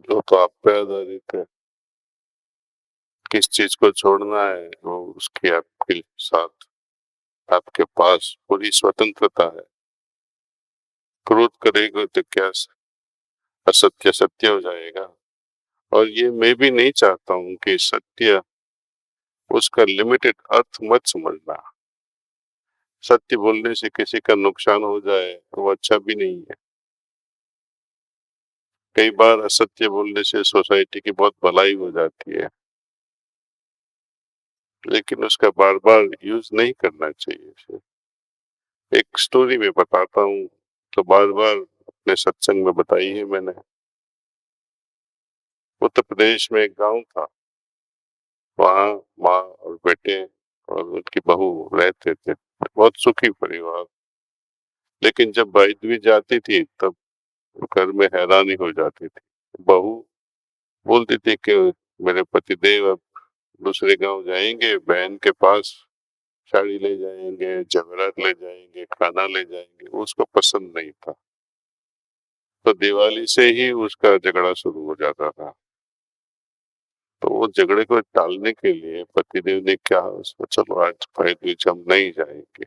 जो तो आप पे आधारित है। किस चीज को छोड़ना है वो उसकी आपके साथ आपके पास पूरी स्वतंत्रता है। क्रोध करेगा तो क्या असत्य सत्य हो जाएगा। और ये मैं भी नहीं चाहता हूं कि सत्य उसका लिमिटेड अर्थ मत समझना। सत्य बोलने से किसी का नुकसान हो जाए वो अच्छा भी नहीं है। कई बार असत्य बोलने से सोसाइटी की बहुत भलाई हो जाती है, लेकिन उसका बार बार यूज नहीं करना चाहिए। एक स्टोरी में बताता हूँ, तो बार बार अपने सत्संग में बताई है मैंने। उत्तर प्रदेश में एक गांव था। वहाँ माँ और बेटे और उनकी बहू रहते थे। बहुत सुखी परिवार। लेकिन जब भाई दूज जाती थी तब घर में हैरानी हो जाती थी। बहू बोलती थी कि मेरे पतिदेव अब दूसरे गांव जाएंगे, बहन के पास साड़ी ले जाएंगे, जवेरात ले जाएंगे, खाना ले जाएंगे। उसको पसंद नहीं था। तो दिवाली से ही उसका झगड़ा शुरू हो जाता था। तो वो झगड़े को टालने के लिए पतिदेव ने कहा उसको, चलो आज भाई दूज हम नहीं जाएंगे,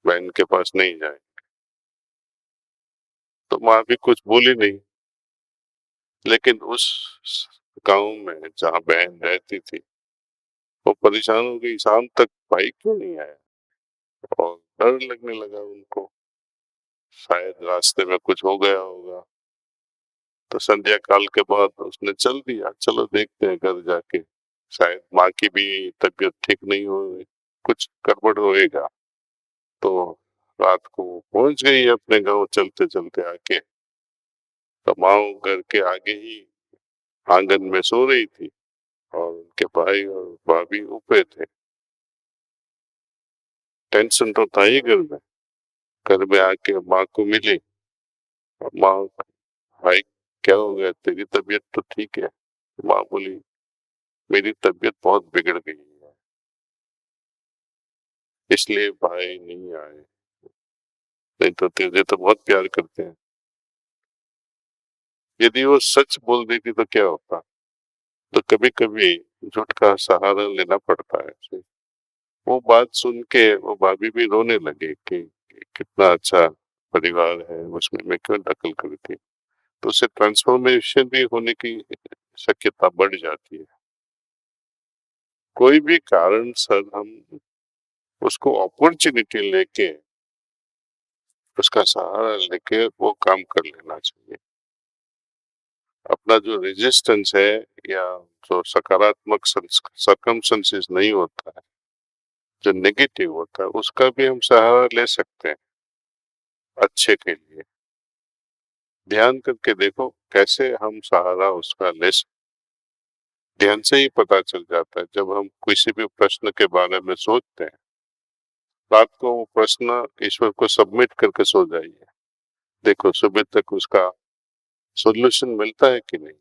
बहन के पास नहीं जाएंगे। तो माँ भी कुछ बोली नहीं। लेकिन उस गांव में जहाँ बहन रहती थी वो परेशान हो गई, शाम तक भाई क्यों नहीं आया। और डर लगने लगा उनको, शायद रास्ते में कुछ हो गया होगा। तो संध्या काल के बाद उसने चल दिया, चलो देखते हैं घर जाके, शायद माँ की भी तबीयत ठीक नहीं हो, कुछ गड़बड़ होएगा। तो रात को पहुंच गई अपने गांव चलते चलते आके। तो माँ घर के आगे ही आंगन में सो रही थी और उनके भाई और भाभी ऊपर थे। टेंशन तो था ही घर में। घर में आके माँ को मिली और माँ, भाई क्या हो गया, तेरी तबीयत तो ठीक है। माँ बोली, मेरी तबीयत बहुत बिगड़ गई है, इसलिए भाई नहीं आए, नहीं तो तुझे तो बहुत प्यार करते हैं। यदि वो सच बोल देती तो क्या होता। तो कभी कभी झूठ का सहारा लेना पड़ता है। वो बात सुन के वो भाभी भी रोने लगे कि कितना अच्छा परिवार है, उसमें मैं क्यों दखल करी थी। तो उससे ट्रांसफॉर्मेशन भी होने की शक्यता बढ़ जाती है। कोई भी कारण सर हम उसको अपॉर्चुनिटी लेके, उसका सहारा लेके वो काम कर लेना चाहिए। अपना जो रेजिस्टेंस है या जो सकारात्मक सरकमस्टेंसेस नहीं होता है, जो नेगेटिव होता है, उसका भी हम सहारा ले सकते हैं अच्छे के लिए। ध्यान करके देखो कैसे हम सहारा उसका ले सकते। ध्यान से ही पता चल जाता है। जब हम किसी भी प्रश्न के बारे में सोचते हैं, रात को वो प्रश्न ईश्वर को सबमिट करके सो जाइए। देखो सुबह तक उसका सॉल्यूशन मिलता है कि नहीं।